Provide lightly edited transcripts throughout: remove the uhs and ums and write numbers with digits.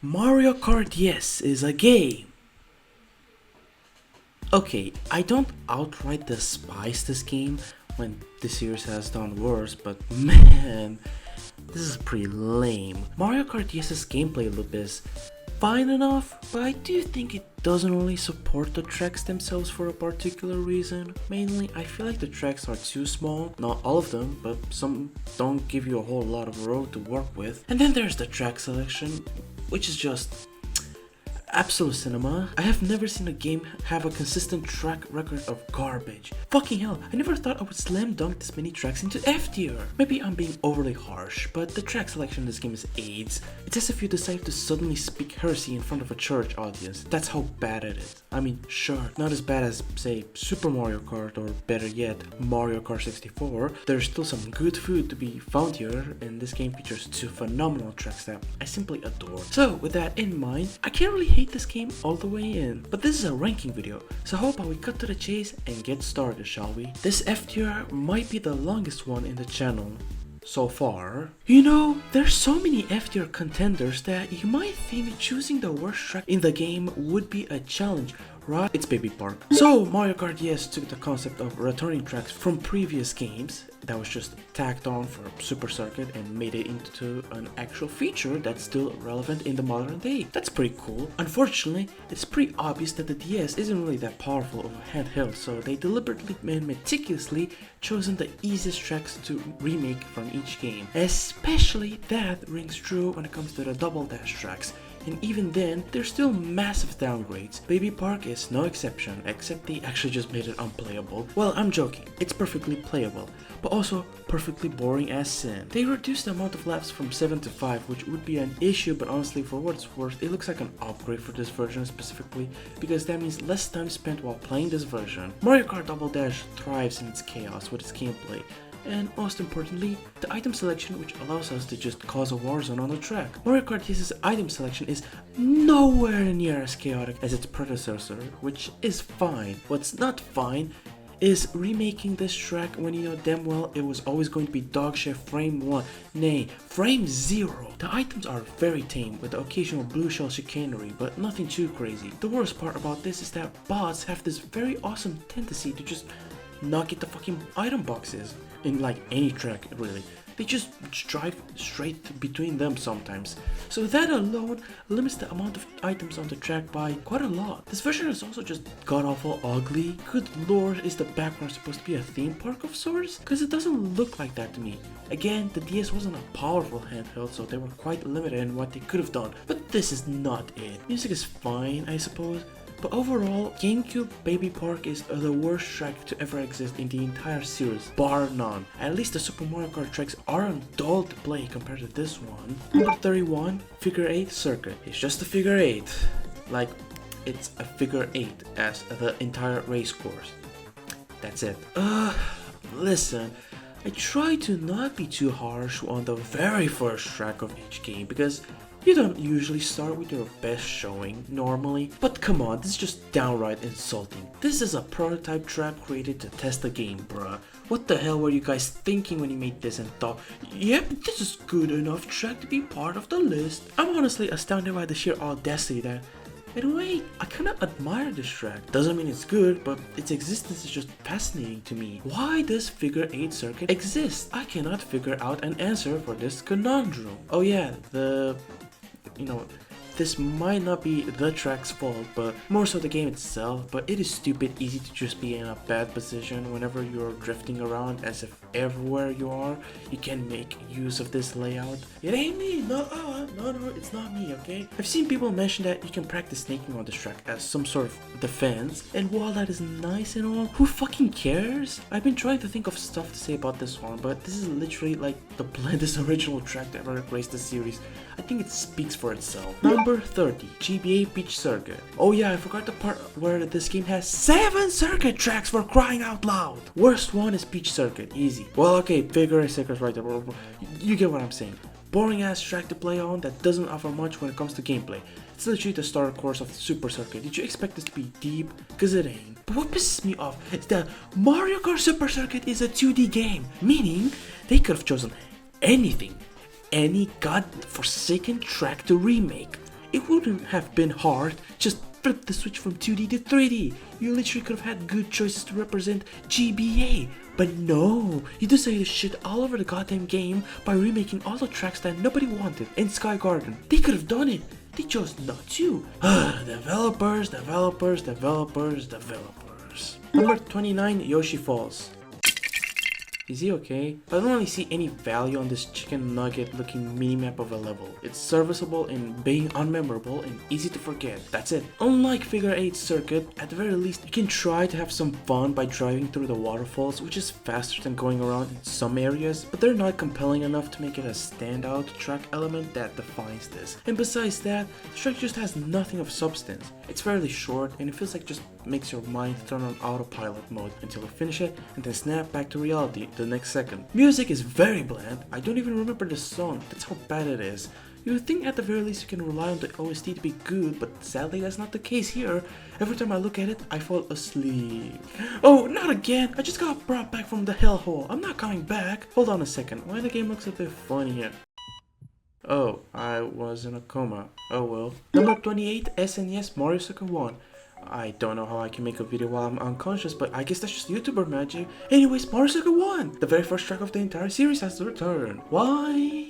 Mario Kart DS is a game. Okay, I don't outright despise this game when the series has done worse, but man, this is pretty lame. Mario Kart DS's gameplay loop is fine enough, but I do think it doesn't really support the tracks themselves for a particular reason. Mainly, I feel like the tracks are too small, not all of them, but some don't give you a whole lot of road to work with. And then there's the track selection, which is just absolute cinema. I have never seen a game have a consistent track record of garbage. Fucking hell, I never thought I would slam dunk this many tracks into F tier. Maybe I'm being overly harsh, but the track selection in this game is AIDS. It's as if you decide to suddenly speak heresy in front of a church audience. That's how bad it is. I mean, sure, not as bad as, say, Super Mario Kart or better yet, Mario Kart 64. There's still some good food to be found here, and this game features two phenomenal tracks that I simply adore. So, with that in mind, I can't really hate this game all the way in, but this is a ranking video, so how about we cut to the chase and get started, shall we? This F tier might be the longest one in the channel so far. You know, there's so many F tier contenders that you might think choosing the worst track in the game would be a challenge. Right? It's Baby Park. So Mario Kart DS took the concept of returning tracks from previous games that was just tacked on for Super Circuit and made it into an actual feature that's still relevant in the modern day. That's pretty cool. Unfortunately, it's pretty obvious that the DS isn't really that powerful of a handheld, so they deliberately and meticulously chosen the easiest tracks to remake from each game. Especially that rings true when it comes to the Double Dash tracks. And even then, there's still massive downgrades. Baby Park is no exception, except they actually just made it unplayable. Well, I'm joking, it's perfectly playable, but also perfectly boring as sin. They reduced the amount of laps from 7 to 5, which would be an issue, but honestly, for what it's worth, it looks like an upgrade for this version specifically, because that means less time spent while playing this version. Mario Kart Double Dash thrives in its chaos with its gameplay. And most importantly, the item selection, which allows us to just cause a war zone on the track. Mario Kart DS's item selection is nowhere near as chaotic as its predecessor, which is fine. What's not fine is remaking this track when you know damn well it was always going to be dogshit frame 1, nay, frame 0. The items are very tame with the occasional blue shell chicanery, but nothing too crazy. The worst part about this is that bots have this very awesome tendency to just not get the fucking item boxes in like any track really. They just drive straight between them sometimes. So that alone limits the amount of items on the track by quite a lot. This version is also just god-awful ugly. Good lord, is the background supposed to be a theme park of sorts? Because it doesn't look like that to me. Again, the DS wasn't a powerful handheld, so they were quite limited in what they could have done. But this is not it. Music is fine, I suppose. But overall, GameCube Baby Park is the worst track to ever exist in the entire series, bar none. At least the Super Mario Kart tracks aren't dull to play compared to this one. Number 31, Figure 8 Circuit. It's just a figure 8. Like, it's a figure 8 as the entire race course. That's it. Listen. I try to not be too harsh on the very first track of each game because you don't usually start with your best showing normally, but come on, this is just downright insulting. This is a prototype track created to test the game, bruh. What the hell were you guys thinking when you made this and thought, yep, this is good enough track to be part of the list? I'm honestly astounded by the sheer audacity that, and wait, I kinda admire this track. Doesn't mean it's good, but its existence is just fascinating to me. Why does Figure 8 Circuit exist? I cannot figure out an answer for this conundrum. Oh yeah, this might not be the track's fault, but more so the game itself, but it is stupid easy to just be in a bad position whenever you're drifting around as if everywhere you are, you can make use of this layout. It ain't me, no, it's not me, okay? I've seen people mention that you can practice snaking on this track as some sort of defense, and while that is nice and all, who fucking cares? I've been trying to think of stuff to say about this one, but this is literally like the blandest original track to ever grace the series. I think it speaks for itself. Number 30, GBA Beach Circuit. Oh yeah, I forgot the part where this game has 7 circuit tracks for crying out loud. Worst one is Beach Circuit, easy. Well okay, Figure 8 Circuit's right there. You get what I'm saying. Boring ass track to play on that doesn't offer much when it comes to gameplay. It's literally the starter course of the Super Circuit. Did you expect this to be deep? Cause it ain't. But what pisses me off is that Mario Kart Super Circuit is a 2D game, meaning they could have chosen anything, any godforsaken track to remake. it wouldn't have been hard. Just flip the switch from 2D to 3D. You literally could have had good choices to represent GBA. But no, you decided to shit all over the goddamn game by remaking all the tracks that nobody wanted in Sky Garden. They could have done it. They chose not to. Developers. Number 29, Yoshi Falls. Is he okay? But I don't really see any value on this chicken nugget looking minimap of a level. It's serviceable in being unmemorable and easy to forget. That's it. Unlike Figure 8 Circuit, at the very least, you can try to have some fun by driving through the waterfalls, which is faster than going around in some areas, but they're not compelling enough to make it a standout track element that defines this. And besides that, the track just has nothing of substance. It's fairly short and it feels like just makes your mind turn on autopilot mode until you finish it and then snap back to reality the next second. Music is very bland. I don't even remember the song. That's how bad it is. You would think at the very least you can rely on the OST to be good, but sadly that's not the case here. Every time I look at it, I fall asleep. Oh, not again! I just got brought back from the hellhole. I'm not coming back. Hold on a second. Why the game looks a bit funny here? Oh, I was in a coma. Oh well. Number 28, SNES Mario Sucker 1. I don't know how I can make a video while I'm unconscious, but I guess that's just YouTuber magic. Anyways, Mario Sucker 1! The very first track of the entire series has returned. Why?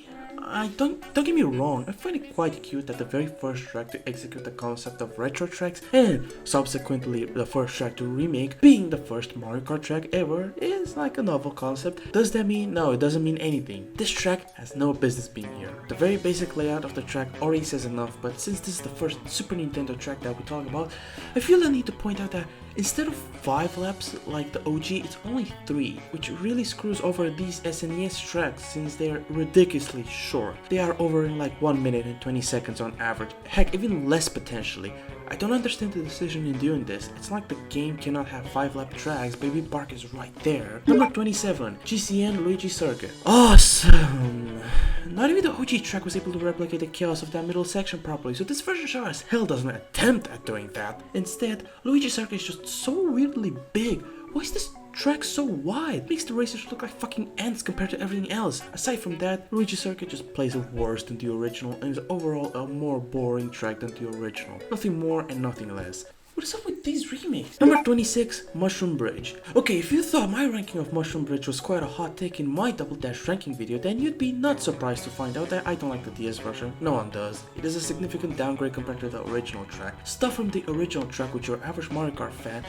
Don't get me wrong, I find it quite cute that the very first track to execute the concept of retro tracks and subsequently the first track to remake being the first Mario Kart track ever is like a novel concept. Does that mean? No, it doesn't mean anything. This track has no business being here. The very basic layout of the track already says enough, but since this is the first Super Nintendo track that we talk about, I feel the need to point out that instead of 5 laps like the OG, it's only 3, which really screws over these SNES tracks since they're ridiculously short. They are over in like 1 minute and 20 seconds on average, heck even less potentially. I don't understand the decision in doing this. It's like the game cannot have 5-lap tracks, Baby Bark is right there. Number 27, GCN Luigi Circuit. Awesome! Not even the OG track was able to replicate the chaos of that middle section properly, so this version sure as hell doesn't attempt at doing that. Instead, Luigi Circuit is just so weirdly big. Why is this track so wide? It makes the racers look like fucking ants compared to everything else. Aside from that, Luigi Circuit just plays worse than the original and is overall a more boring track than the original. Nothing more and nothing less. What is up with these remakes? Number 26, Mushroom Bridge. Okay, if you thought my ranking of Mushroom Bridge was quite a hot take in my Double Dash ranking video, then you'd be not surprised to find out that I don't like the DS version. No one does. It is a significant downgrade compared to the original track. Stuff from the original track which your average Mario Kart fan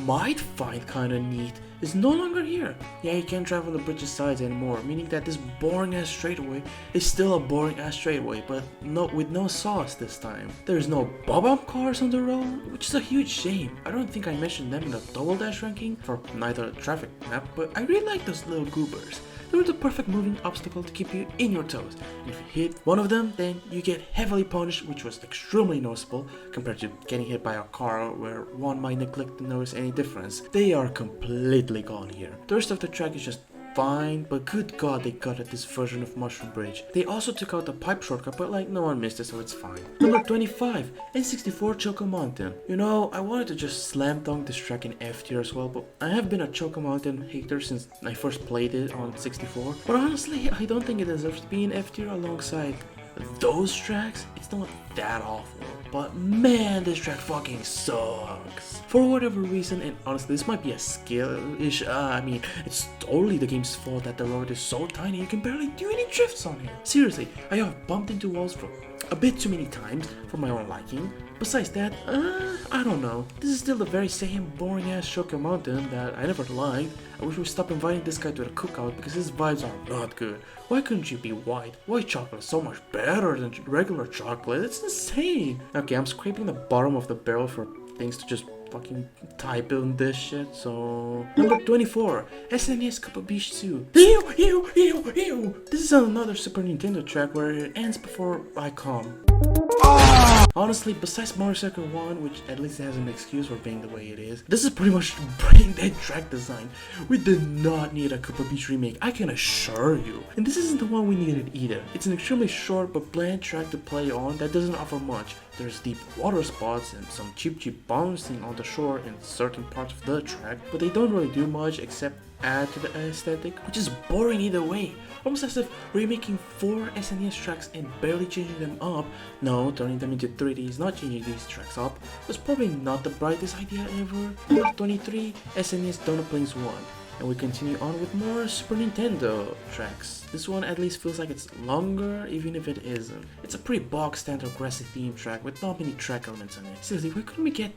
might find kinda neat is no longer here. Yeah, you can't drive on the bridge's sides anymore, meaning that this boring ass straightaway is still a boring ass straightaway, but with no sauce this time. There's no bob-omb cars on the road, which is a huge shame. I don't think I mentioned them in the Double Dash ranking for neither traffic map, but I really like those little goobers. They were the perfect moving obstacle to keep you in your toes. And if you hit one of them, then you get heavily punished, which was extremely noticeable compared to getting hit by a car where one might neglect to notice any difference. They are completely gone here. The rest of the track is just fine, but good god they gutted this version of Mushroom Bridge. They also took out the pipe shortcut, but like no one missed it, so it's fine. Number 25, N64 Choco Mountain. You know, I wanted to just slam dunk this track in F tier as well, but I have been a Choco Mountain hater since I first played it on 64. But honestly, I don't think it deserves to be in F tier alongside those tracks. It's not that awful, but man, this track fucking sucks. For whatever reason, and honestly this might be a skill issue, I mean, it's totally the game's fault that the road is so tiny you can barely do any drifts on it. Seriously, I have bumped into walls for a bit too many times for my own liking. Besides that, I don't know. This is still the very same boring ass Choco Mountain that I never liked. I wish we stop inviting this guy to the cookout because his vibes are not good. Why couldn't you be white? White chocolate is so much better than regular chocolate. It's insane. Okay, I'm scraping the bottom of the barrel for things to just fucking type in this shit, so... Number 24, SNES Cup of Beach 2. Ew. This is another Super Nintendo track where it ends before I come. Honestly, besides Mario Circuit 1, which at least has an excuse for being the way it is, this is pretty much brain dead track design. We did not need a Koopa Beach remake, I can assure you. And this isn't the one we needed either. It's an extremely short but bland track to play on that doesn't offer much. There's deep water spots and some cheap bouncing on the shore in certain parts of the track, but they don't really do much except add to the aesthetic, which is boring either way. Almost as if remaking 4 SNES tracks and barely changing them up. No, turning them into 3D is not changing these tracks up. Was probably not the brightest idea ever. Number 23, SNES Donut Plains 1. And we continue on with more Super Nintendo tracks. This one at least feels like it's longer, even if it isn't. It's a pretty bog standard grassy theme track with not many track elements on it. Seriously, why couldn't we get,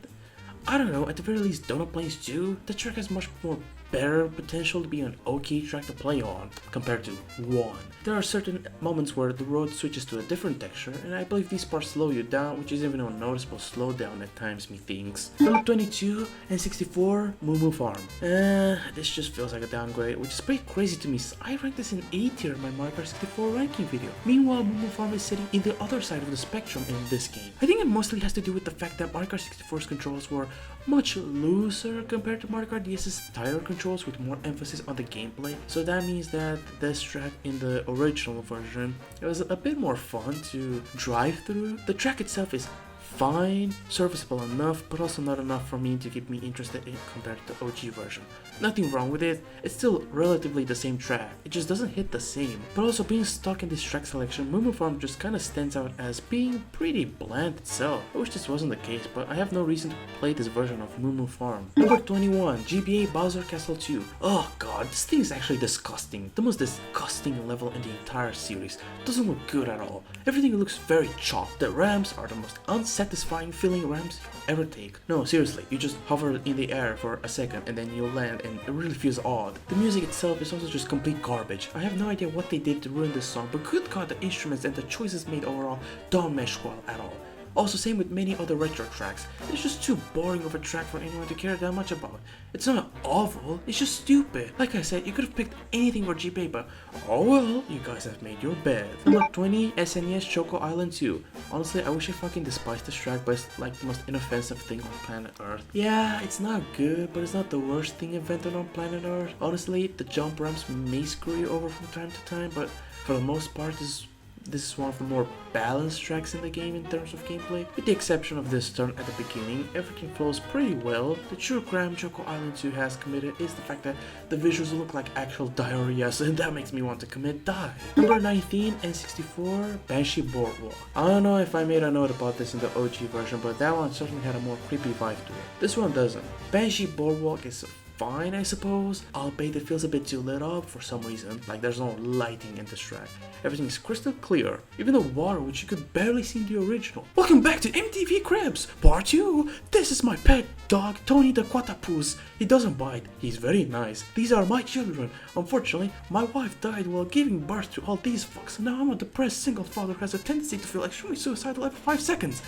I don't know, at the very least Donut Plains 2? The track has much more better potential to be an okay track to play on compared to 1. There are certain moments where the road switches to a different texture, and I believe these parts slow you down, which is even a noticeable slowdown at times, methinks. Number 22 and 64, Moo Moo Farm. This just feels like a downgrade, which is pretty crazy to me, so I ranked this in A tier in my Mario Kart 64 ranking video. Meanwhile, Moo Moo Farm is sitting in the other side of the spectrum in this game. I think it mostly has to do with the fact that Mario Kart 64's controls were much looser compared to Mario Kart DS's tighter controls with more emphasis on the gameplay. So that means that this track in the original version, it was a bit more fun to drive through. The track itself is fine, serviceable enough, but also not enough for me to keep me interested in compared to the OG version. Nothing wrong with it, it's still relatively the same track, it just doesn't hit the same. But also being stuck in this track selection, Moo Moo Farm just kinda stands out as being pretty bland itself. I wish this wasn't the case, but I have no reason to play this version of Moo Moo Farm. Number 21, GBA Bowser Castle 2. Oh god, this thing is actually disgusting. The most disgusting level in the entire series. Doesn't look good at all. Everything looks very chopped. The ramps are the most unsatisfying feeling ramps you'll ever take. No, seriously, you just hover in the air for a second and then you'll land, and it really feels odd. The music itself is also just complete garbage. I have no idea what they did to ruin this song, but good god, the instruments and the choices made overall don't mesh well at all. Also, same with many other retro tracks. It's just too boring of a track for anyone to care that much about. It's not awful, it's just stupid. Like I said, you could have picked anything for GBA, but oh well, you guys have made your bed. Number 20, SNES Choco Island 2. Honestly, I wish I fucking despised this track, but it's like the most inoffensive thing on planet Earth. Yeah, it's not good, but it's not the worst thing invented on planet Earth. Honestly, the jump ramps may screw you over from time to time, but for the most part, this is one of the more balanced tracks in the game in terms of gameplay. With the exception of this turn at the beginning, everything flows pretty well. The true crime Choco Island 2 has committed is the fact that the visuals look like actual diarrhea, so that makes me want to commit die. Number 19 and 64, Banshee Boardwalk. I don't know if I made a note about this in the OG version, but that one certainly had a more creepy vibe to it. This one doesn't. Banshee Boardwalk is fine, I suppose, albeit it feels a bit too lit up for some reason, like there's no lighting in this track. Everything is crystal clear, even the water, which you could barely see in the original. Welcome back to MTV Cribs, Part 2! This is my pet dog, Tony the Quatapus. He doesn't bite, he's very nice. These are my children. Unfortunately, my wife died while giving birth to all these fucks, and now I'm a depressed single father who has a tendency to feel extremely suicidal every 5 seconds.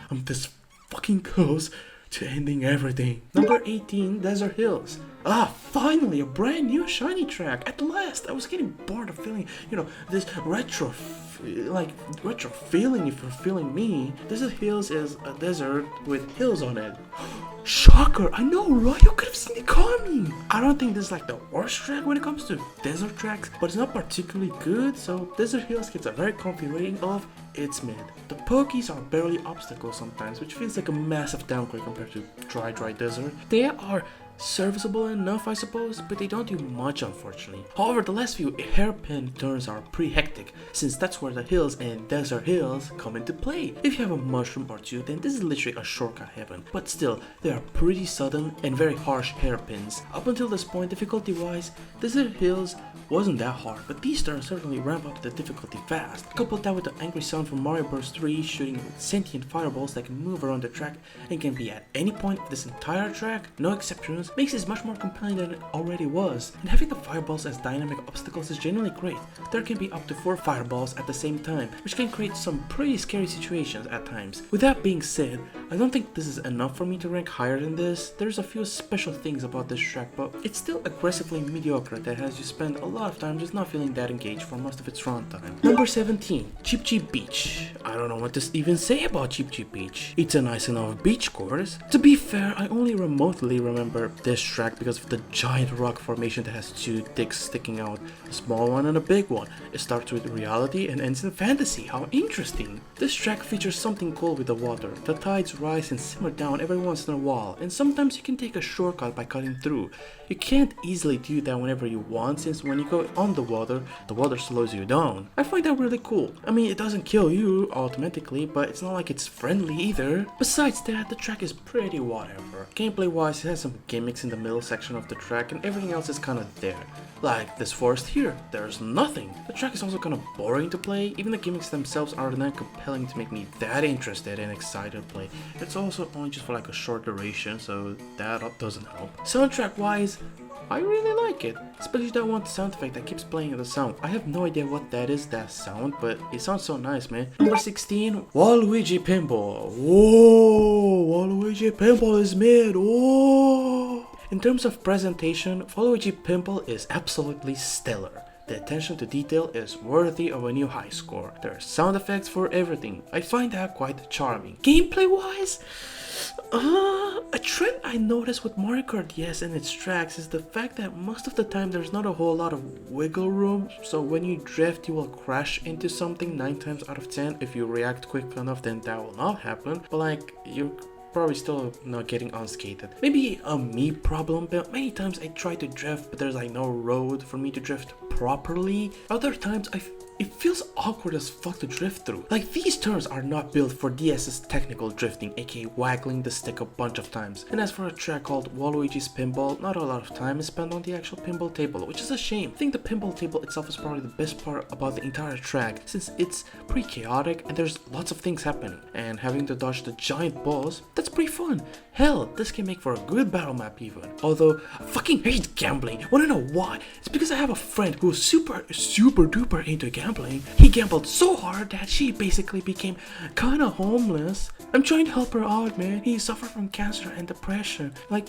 I'm this fucking close to ending everything. Number 18, Desert Hills. Finally, a brand new shiny track. At last, I was getting bored of feeling, this retro feeling, if you're feeling me. Desert Hills is a desert with hills on it. Shocker, I know, right? You could have seen it coming. I don't think this is like the worst track when it comes to desert tracks, but it's not particularly good, so Desert Hills gets a very comfy rating of it's mid. The pokies are barely obstacles sometimes, which feels like a massive downgrade compared to dry desert. They are serviceable enough, I suppose, but they don't do much, unfortunately. However, the last few hairpin turns are pretty hectic, since that's where the hills and Desert Hills come into play. If you have a mushroom or two, then this is literally a shortcut heaven, but still, they are pretty sudden and very harsh hairpins. Up until this point, difficulty-wise, Desert Hills wasn't that hard, but these turns certainly ramp up the difficulty fast. Coupled that with the angry sound from Mario Bros. 3 shooting sentient fireballs that can move around the track and can be at any point of this entire track, no exceptions, makes this much more compelling than it already was. And having the fireballs as dynamic obstacles is genuinely great. There can be up to 4 fireballs at the same time, which can create some pretty scary situations at times. With that being said, I don't think this is enough for me to rank higher than this. There's a few special things about this track, but it's still aggressively mediocre that has you spend a lot of time just not feeling that engaged for most of its runtime. Number 17, Cheep Cheep Beach. I don't know what to even say about Cheep Cheep Beach. It's a nice enough beach course. To be fair, I only remotely remember this track because of the giant rock formation that has two dicks sticking out, a small one and a big one. It starts with reality and ends in fantasy. How interesting. This track features something cool with the water. The tides rise and simmer down every once in a while, and sometimes you can take a shortcut by cutting through. You can't easily do that whenever you want, since when you go on the water slows you down. I find that really cool. I mean, it doesn't kill you automatically, but it's not like it's friendly either. Besides that, the track is pretty whatever. Gameplay wise, it has some gimmicks in the middle section of the track, and everything else is kinda there. Like this forest here, there's nothing. The track is also kinda boring to play. Even the gimmicks themselves are not compelling to make me that interested and excited to play. It's also only just for like a short duration, so that doesn't help. Soundtrack wise, I really like it, especially that one sound effect that keeps playing the sound. I have no idea what that is, that sound, but it sounds so nice, man. Number 16, Waluigi Pinball. Whoa, Waluigi Pinball is mid. Whoa. In terms of presentation, Waluigi Pinball is absolutely stellar. The attention to detail is worthy of a new high score. There are sound effects for everything. I find that quite charming. Gameplay wise, a trend I noticed with Mario Kart DS and its tracks is the fact that most of the time there's not a whole lot of wiggle room, so when you drift you will crash into something 9 times out of 10. If you react quick enough, then that will not happen, but like you're probably still not getting unscathed. Maybe a me problem, but many times I try to drift but there's like no road for me to drift properly. Other times it feels awkward as fuck to drift through. Like, these turns are not built for DS's technical drifting, aka waggling the stick a bunch of times. And as for a track called Waluigi's Pinball, not a lot of time is spent on the actual pinball table, which is a shame. I think the pinball table itself is probably the best part about the entire track, since it's pretty chaotic and there's lots of things happening. And having to dodge the giant balls, that's pretty fun. Hell, this can make for a good battle map even. Although, I fucking hate gambling. Wanna know why? It's because I have a friend who's super duper into gambling. He gambled so hard that she basically became kinda homeless. I'm trying to help her out, man. He suffered from cancer and depression. Like,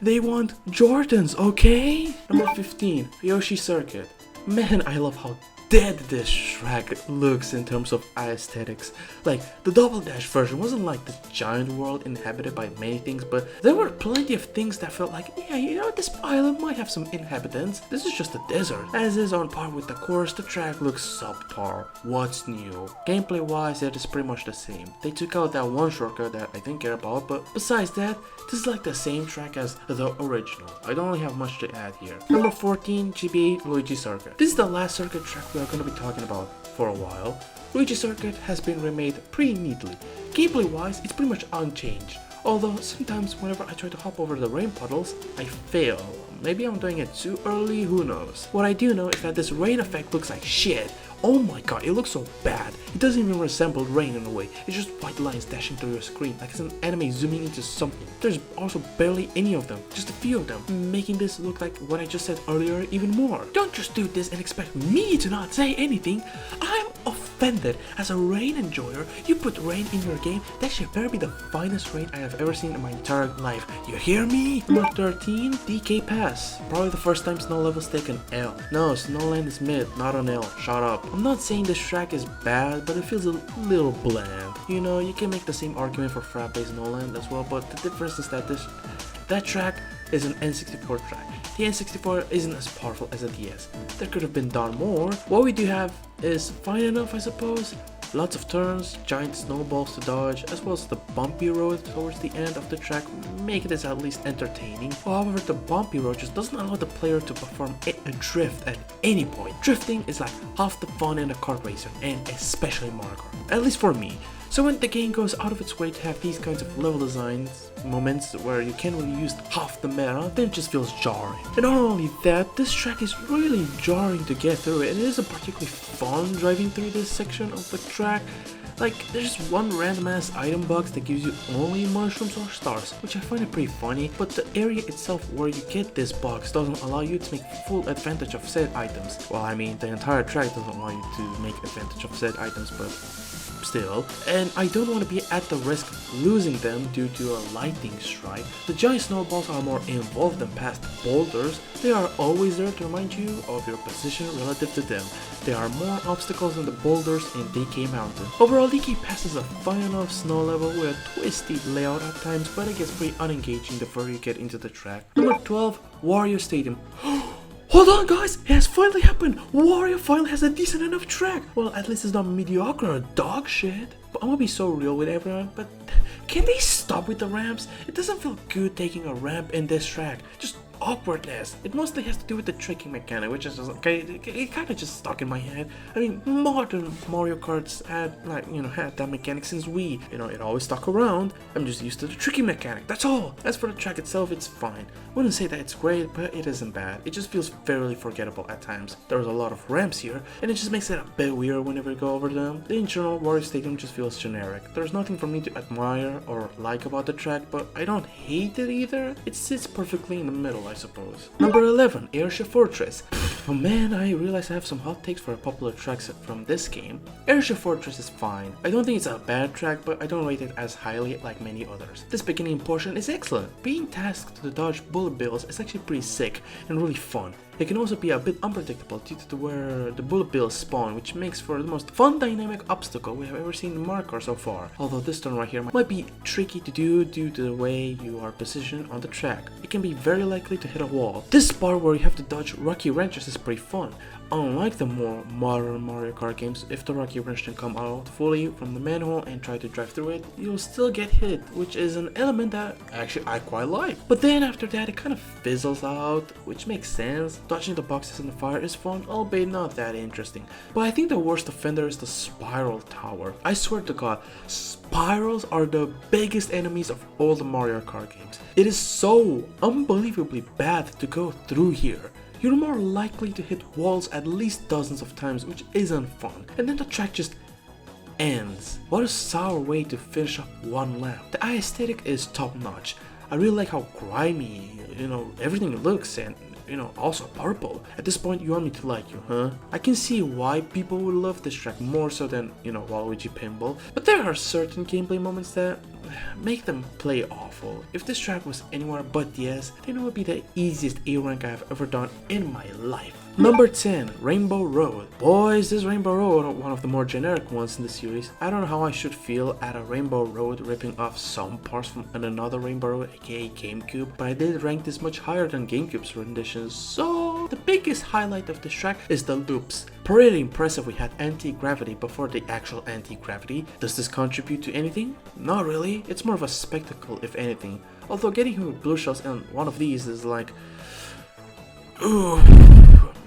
they want Jordans, okay? Number 15, Yoshi Circuit. Man, I love how dead this track looks in terms of aesthetics. Like, the Double Dash version wasn't like the giant world inhabited by many things, but there were plenty of things that felt like, yeah, you know, this island might have some inhabitants. This is just a desert. As is on par with the course, the track looks subpar. What's new? Gameplay wise, it is pretty much the same. They took out that one shortcut that I didn't care about, but besides that, this is like the same track as the original. I don't really have much to add here. Number 14, GBA Luigi Circuit. This is the last circuit track we are going to be talking about for a while. Luigi Circuit has been remade pretty neatly. Gameplay wise, it's pretty much unchanged. Although sometimes whenever I try to hop over the rain puddles, I fail. Maybe I'm doing it too early, who knows. What I do know is that this rain effect looks like shit. Oh my god, it looks so bad. It doesn't even resemble rain in a way. It's just white lines dashing through your screen, like it's an anime zooming into something. There's also barely any of them, just a few of them, making this look like what I just said earlier even more. Don't just do this and expect me to not say anything. I'm offended. As a rain enjoyer, you put rain in your game, that shit better be the finest rain I have ever seen in my entire life. You hear me? Number 13, DK Pass. Probably the first time Snow Level's taken L. No, Snowland is mid, not an L. Shut up. I'm not saying this track is bad, but it feels a little bland. You know, you can make the same argument for Frappe Snowland as well, but the difference is that that track is an N64 track. The N64 isn't as powerful as a DS. There could have been done more. What we do have is fine enough, I suppose. Lots of turns, giant snowballs to dodge, as well as the bumpy road towards the end of the track make this at least entertaining. However, the bumpy road just doesn't allow the player to perform a drift at any point. Drifting is like half the fun in a kart racer, and especially Mario Kart, at least for me. So when the game goes out of its way to have these kinds of level designs moments where you can't really use half the meta, then it just feels jarring. And not only that, this track is really jarring to get through. It isn't particularly fun driving through this section of the track. Like, there's one random ass item box that gives you only mushrooms or stars, which I find it pretty funny, but the area itself where you get this box doesn't allow you to make full advantage of said items. Well, I mean, the entire track doesn't allow you to make advantage of said items, but still, and I don't want to be at the risk of losing them due to a lightning strike. The giant snowballs are more involved than past boulders. They are always there to remind you of your position relative to them. There are more obstacles than the boulders in DK Mountain. Overall, DK passes a fun enough snow level with a twisty layout at times, but it gets pretty unengaging the further you get into the track. Number 12, Wario Stadium. Hold on guys, it has finally happened! Wario finally has a decent enough track! Well, at least it's not mediocre or dog shit. But I'm gonna be so real with everyone, but can they stop with the ramps? It doesn't feel good taking a ramp in this track. Just awkwardness. It mostly has to do with the tricking mechanic, which is just, okay, it kind of just stuck in my head. I mean, modern Mario Karts had had that mechanic since Wii. It always stuck around. I'm just used to the tricking mechanic, that's all. As for the track itself, it's fine. Wouldn't say that it's great, but it isn't bad. It just feels fairly forgettable at times. There's a lot of ramps here, and it just makes it a bit weird whenever you go over them. In general, Wario Stadium just feels generic. There's nothing for me to admire or like about the track, but I don't hate it either. It sits perfectly in the middle, I suppose. Number 11, Airship Fortress. Oh man, I realize I have some hot takes for popular tracks from this game. Airship Fortress is fine. I don't think it's a bad track, but I don't rate it as highly like many others. This beginning portion is excellent. Being tasked to dodge bullet bills is actually pretty sick and really fun. It can also be a bit unpredictable due to where the bullet bills spawn, which makes for the most fun dynamic obstacle we have ever seen in Mario Kart so far. Although this turn right here might be tricky to do due to the way you are positioned on the track. It can be very likely to hit a wall. This part where you have to dodge rocky wrenches is pretty fun. Unlike the more modern Mario Kart games, if the rocky wrench can come out fully from the manhole and try to drive through it, you'll still get hit, which is an element that actually I quite like. But then after that it kind of fizzles out, which makes sense. Dodging the boxes in the fire is fun, albeit not that interesting. But I think the worst offender is the spiral tower. I swear to god, spirals are the biggest enemies of all the Mario Kart games. It is so unbelievably bad to go through here. You're more likely to hit walls at least dozens of times, which isn't fun. And then the track just ends. What a sour way to finish up one lap. The aesthetic is top notch. I really like how grimy, everything looks, and also purple. At this point, you want me to like you, huh? I can see why people would love this track more so than, Waluigi Pinball. But there are certain gameplay moments that make them play awful. If this track was anywhere but DS, then it would be the easiest A rank I've ever done in my life. Number 10, Rainbow Road. Boys, this Rainbow Road, one of the more generic ones in the series. I don't know how I should feel at a Rainbow Road ripping off some parts from another Rainbow Road, aka GameCube, but I did rank this much higher than GameCube's renditions, so the biggest highlight of this track is the loops. Pretty impressive we had anti-gravity before the actual anti-gravity. Does this contribute to anything? Not really, it's more of a spectacle if anything. Although getting him with blue shells on one of these is like, ooh,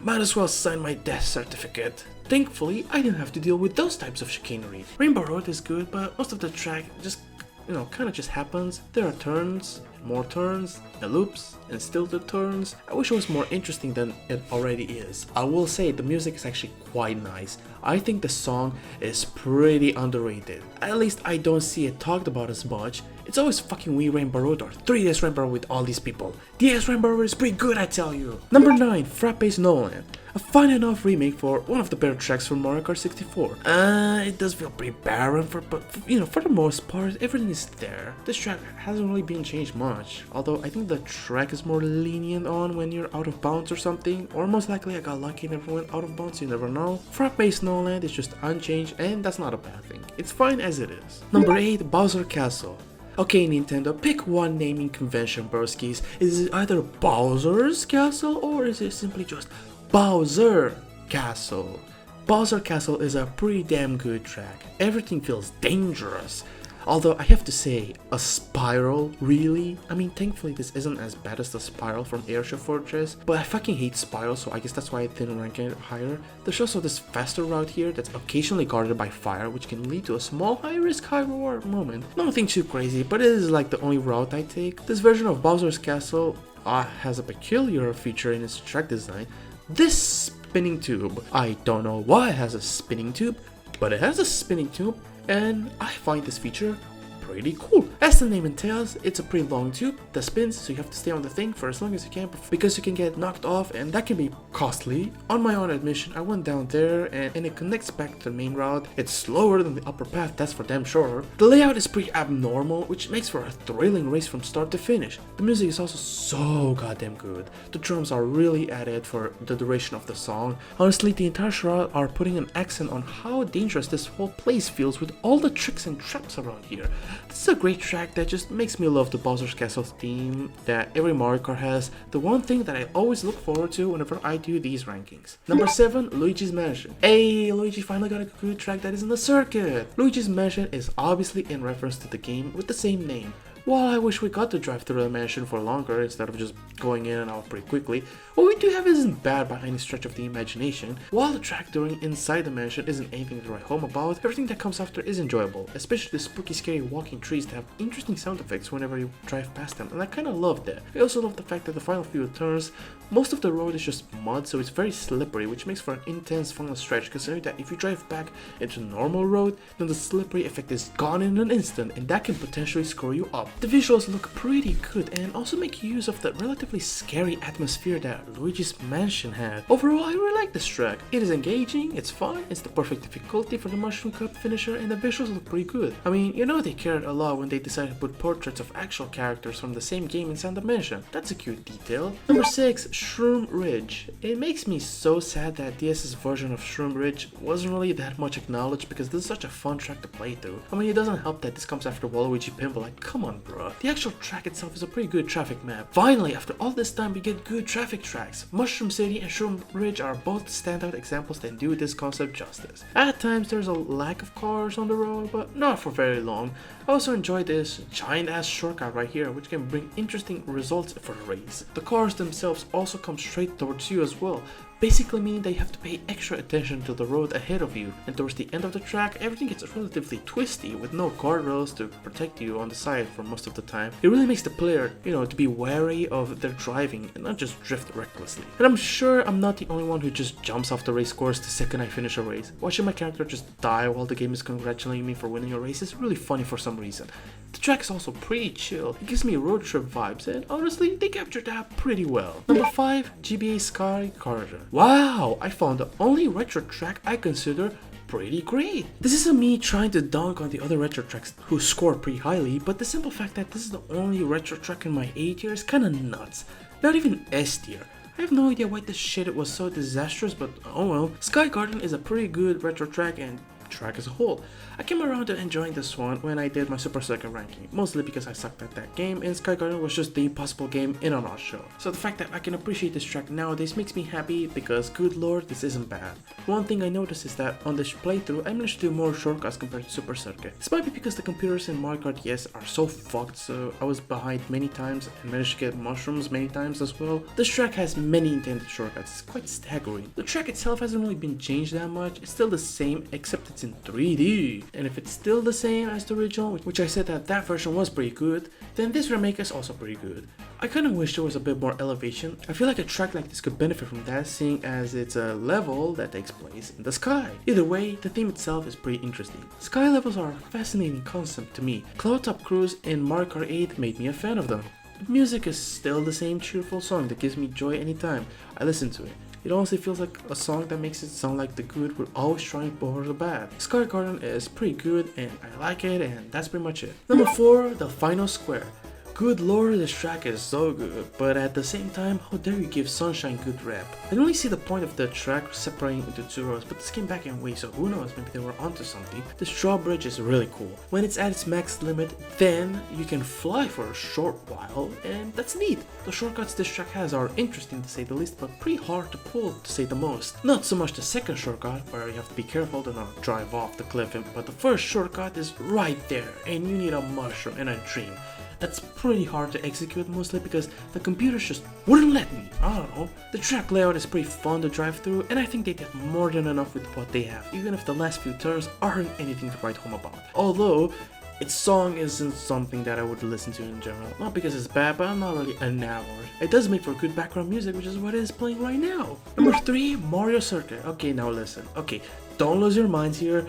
might as well sign my death certificate. Thankfully, I didn't have to deal with those types of chicanery. Rainbow Road is good, but most of the track just, kind of just happens. There are turns, more turns, and loops, and still the turns. I wish it was more interesting than it already is. I will say the music is actually quite nice. I think the song is pretty underrated. At least I don't see it talked about as much. It's always fucking Wii Rainbow Road or 3DS Rainbow Road with all these people. DS Rainbow Road is pretty good, I tell you. Number 9, Frappe Snowland. A fine enough remake for one of the better tracks from Mario Kart 64. It does feel pretty barren, but for the most part, everything is there. This track hasn't really been changed much, although I think the track is more lenient on when you're out of bounds or something, or most likely I got lucky and never went out of bounds, you never know. Frappe Snowland is just unchanged, and that's not a bad thing. It's fine as it is. Number 8, Bowser Castle. Okay, Nintendo, pick one naming convention, broskies. Is it either Bowser's Castle or is it simply just Bowser Castle? Bowser Castle is a pretty damn good track. Everything feels dangerous. Although I have to say, a spiral, really? I mean, thankfully this isn't as bad as the spiral from Airship Fortress, but I fucking hate spirals, so I guess that's why I didn't rank it higher. There's also this faster route here that's occasionally guarded by fire, which can lead to a small high-risk, high-reward moment. Nothing too crazy, but it is like the only route I take. This version of Bowser's Castle has a peculiar feature in its track design. This spinning tube. I don't know why it has a spinning tube, but it has a spinning tube. And I find this feature pretty cool. As the name entails, it's a pretty long tube that spins, so you have to stay on the thing for as long as you can because you can get knocked off, and that can be costly. On my own admission, I went down there and it connects back to the main route. It's slower than the upper path, that's for damn sure. The layout is pretty abnormal, which makes for a thrilling race from start to finish. The music is also so goddamn good. The drums are really added for the duration of the song. Honestly, the entire shroud are putting an accent on how dangerous this whole place feels with all the tricks and traps around here. This is a great track that just makes me love the Bowser's Castle theme that every Mario Kart has, the one thing that I always look forward to whenever I do these rankings. Number 7, Luigi's Mansion. Hey, Luigi finally got a good track that is in the circuit! Luigi's Mansion is obviously in reference to the game with the same name. While I wish we got to drive through the mansion for longer instead of just going in and out pretty quickly, what we do have isn't bad by any stretch of the imagination. While the track during inside the mansion isn't anything to write home about, everything that comes after is enjoyable, especially the spooky scary walking trees that have interesting sound effects whenever you drive past them, and I kinda love that. I also love the fact that the final few turns, most of the road is just mud, so it's very slippery, which makes for an intense final stretch, considering that if you drive back into normal road, then the slippery effect is gone in an instant, and that can potentially screw you up. The visuals look pretty good and also make use of the relatively scary atmosphere that Luigi's Mansion had. Overall, I really like this track. It is engaging, it's fun, it's the perfect difficulty for the Mushroom Cup finisher, and the visuals look pretty good. I mean, you know they cared a lot when they decided to put portraits of actual characters from the same game inside the mansion. That's a cute detail. Number 6, Shroom Ridge. It makes me so sad that DS's version of Shroom Ridge wasn't really that much acknowledged because this is such a fun track to play through. I mean, it doesn't help that this comes after Waluigi Pinball, like come on bro. The actual track itself is a pretty good traffic map. Finally, after all this time, we get good traffic tracks. Mushroom City and Shroom Ridge are both standout examples that do this concept justice. At times, there's a lack of cars on the road, but not for very long. I also enjoy this giant ass shortcut right here, which can bring interesting results for a race. The cars themselves also come straight towards you as well, basically meaning that you have to pay extra attention to the road ahead of you, and towards the end of the track everything gets relatively twisty with no guardrails to protect you on the side for most of the time. It really makes the player, to be wary of their driving and not just drift recklessly. And I'm sure I'm not the only one who just jumps off the race course the second I finish a race. Watching my character just die while the game is congratulating me for winning a race is really funny for some reason. The track is also pretty chill, it gives me road trip vibes, and honestly, they captured that pretty well. Number 5, GBA Sky Garden. Wow, I found the only retro track I consider pretty great. This isn't me trying to dunk on the other retro tracks who score pretty highly, but the simple fact that this is the only retro track in my A tier is kinda nuts. Not even S tier. I have no idea why this shit was so disastrous, but oh well. Sky Garden is a pretty good retro track and track as a whole. I came around to enjoying this one when I did my Super Circuit ranking, mostly because I sucked at that game and Sky Garden was just the impossible game in a nutshell. So the fact that I can appreciate this track nowadays makes me happy because good lord, this isn't bad. One thing I noticed is that on this playthrough I managed to do more shortcuts compared to Super Circuit. This might be because the computers in Mario Kart DS are so fucked, so I was behind many times and managed to get mushrooms many times as well. This track has many intended shortcuts, it's quite staggering. The track itself hasn't really been changed that much, it's still the same except it's in 3D. And if it's still the same as the original, which I said that version was pretty good, then this remake is also pretty good. I kinda wish there was a bit more elevation. I feel like a track like this could benefit from that, seeing as it's a level that takes place in the sky. Either way, the theme itself is pretty interesting. Sky levels are a fascinating concept to me. Cloud Top Cruise in Mario Kart 8 made me a fan of them. The music is still the same cheerful song that gives me joy anytime I listen to it. It honestly feels like a song that makes it sound like the good will always triumph over the bad. Sky Garden is pretty good and I like it, and that's pretty much it. Number 4, Delfino Square. Good lord, this track is so good, but at the same time, how dare you give Sunshine good rap? I didn't really see the point of the track separating into two rows, but this came back in waves, so who knows, maybe they were onto something. This drawbridge is really cool. When it's at its max limit, then you can fly for a short while, and that's neat. The shortcuts this track has are interesting to say the least, but pretty hard to pull to say the most. Not so much the second shortcut, where you have to be careful to not drive off the cliff, but the first shortcut is right there, and you need a mushroom and a dream. That's pretty hard to execute, mostly because the computers just wouldn't let me. I don't know. The track layout is pretty fun to drive through, and I think they did more than enough with what they have, even if the last few turns aren't anything to write home about. Although, its song isn't something that I would listen to in general. Not because it's bad, but I'm not really enamored. It does make for good background music, which is what it is playing right now. Number 3, Mario Circuit. Okay, now listen. Okay, don't lose your minds here.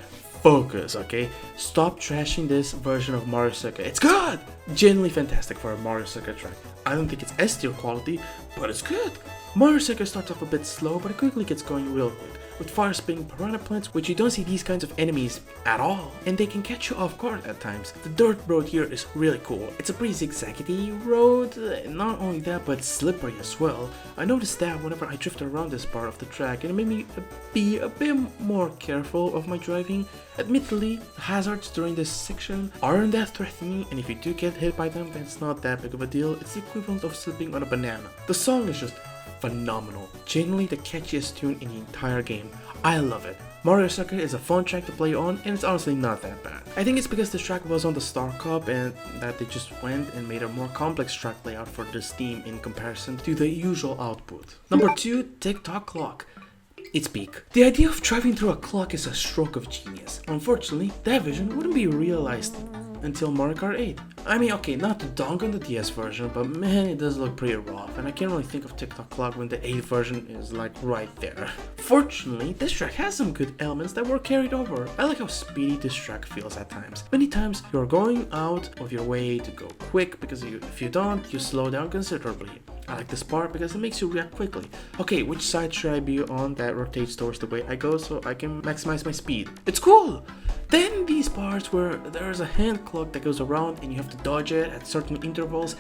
focus, okay? Stop trashing this version of Mario Sucker. It's good! Genuinely fantastic for a Mario Sucker track. I don't think it's S tier quality, but it's good. Mario Sucker starts off a bit slow, but it quickly gets going real quick, with fire spitting piranha plants, which you don't see these kinds of enemies at all, and they can catch you off guard at times. The dirt road here is really cool. It's a pretty zigzaggy road, not only that, but slippery as well. I noticed that whenever I drifted around this part of the track, and it made me be a bit more careful of my driving. Admittedly, the hazards during this section aren't that threatening, and if you do get hit by them, then it's not that big of a deal. It's the equivalent of slipping on a banana. The song is just phenomenal. Genuinely the catchiest tune in the entire game. I love it. Mario Sucker is a fun track to play on, and it's honestly not that bad. I think it's because this track was on the Star Cup and that they just went and made a more complex track layout for this theme in comparison to the usual output. Number 2, Tick-Tock Clock. It's peak. The idea of driving through a clock is a stroke of genius. Unfortunately, that vision wouldn't be realized until Mario Kart 8. I mean, okay, not to dunk on the DS version, but man, it does look pretty rough, and I can't really think of Tick-Tock Clock when the 8 version is like right there. Fortunately, this track has some good elements that were carried over. I like how speedy this track feels at times. Many times, you're going out of your way to go quick, because if you don't, you slow down considerably. I like this part because it makes you react quickly. Okay, which side should I be on that rotates towards the way I go so I can maximize my speed? It's cool! Then these parts where there's a hand clock that goes around and you have to dodge it at certain intervals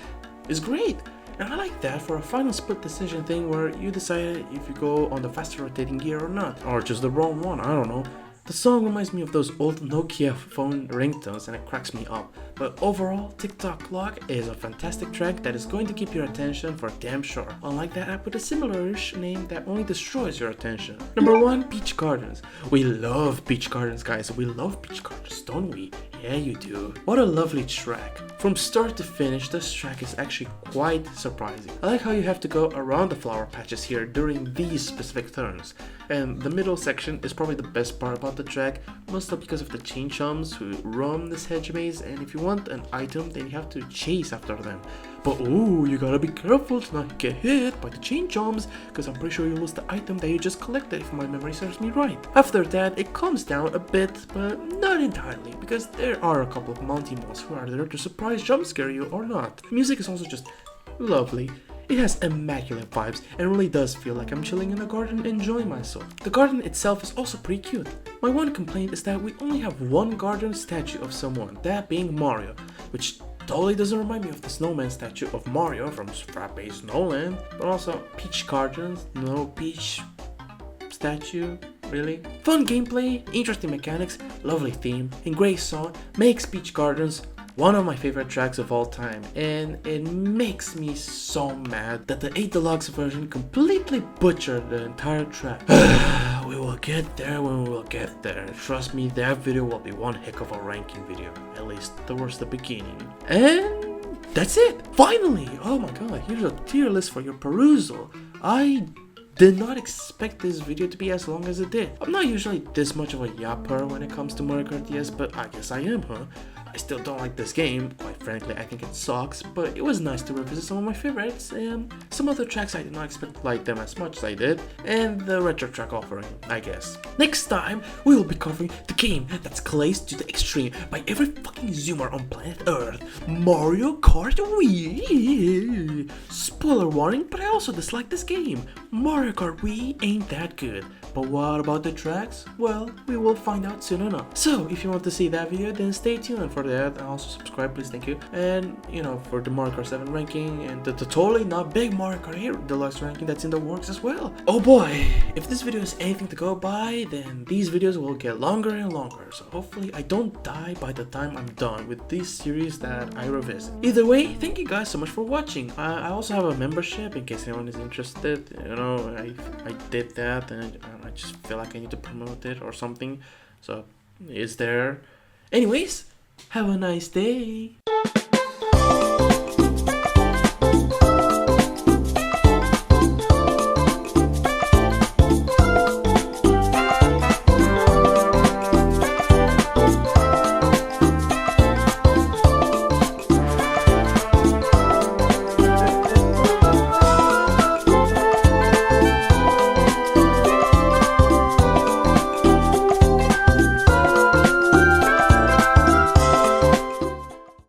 is great. And I like that for a final split decision thing where you decide if you go on the faster rotating gear or not. Or just the wrong one, I don't know. The song reminds me of those old Nokia phone ringtones and it cracks me up. But overall, Tick-Tock Clock is a fantastic track that is going to keep your attention for damn sure. Unlike that app with a similar-ish name that only destroys your attention. Number 1, Peach Gardens. We love Peach Gardens, guys. We love Peach Gardens, don't we? Yeah, you do. What a lovely track. From start to finish, this track is actually quite surprising. I like how you have to go around the flower patches here during these specific turns. And the middle section is probably the best part about the track, mostly because of the chain chums who roam this hedge maze, and if you want an item, then you have to chase after them. But ooh, you gotta be careful to not get hit by the chain chums, because I'm pretty sure you lose the item that you just collected if my memory serves me right. After that, it calms down a bit, but not entirely, because there are a couple of Monty Moss who are there to surprise jump scare you or not. The music is also just lovely. It has immaculate vibes and really does feel like I'm chilling in a garden enjoying myself. The garden itself is also pretty cute. My one complaint is that we only have one garden statue of someone, that being Mario, which totally doesn't remind me of the snowman statue of Mario from Frappe Snowland, but also Peach Gardens, no Peach statue, really? Fun gameplay, interesting mechanics, lovely theme, and Graze song makes Peach Gardens one of my favorite tracks of all time, and it makes me so mad that the 8 Deluxe version completely butchered the entire track. We will get there when we will get there. Trust me, that video will be one heck of a ranking video, at least towards the beginning. And that's it! Finally! Oh my god, here's a tier list for your perusal. I did not expect this video to be as long as it did. I'm not usually this much of a yapper when it comes to Mario Kart DS, but I guess I am, huh? I still don't like this game, quite frankly I think it sucks, but it was nice to revisit some of my favorites, and some other tracks I did not expect to like them as much as I did, and the retro track offering, I guess. Next time, we will be covering the game that's glazed to the extreme by every fucking zoomer on planet Earth, Mario Kart Wii! Spoiler warning, but I also dislike this game. Mario Kart Wii ain't that good. But what about the tracks? Well, we will find out soon enough. So, if you want to see that video, then stay tuned for that, and also subscribe, please, thank you. And, you know, for the Mario Kart 7 ranking, and the totally not big Mario Kart 8 Deluxe ranking that's in the works as well. Oh boy, if this video is anything to go by, then these videos will get longer and longer. So hopefully I don't die by the time I'm done with this series that I revisit. Either way, thank you guys so much for watching. I also have a membership in case anyone is interested. You know, I did that, and I just feel like I need to promote it or something. So, it's there. Anyways, have a nice day.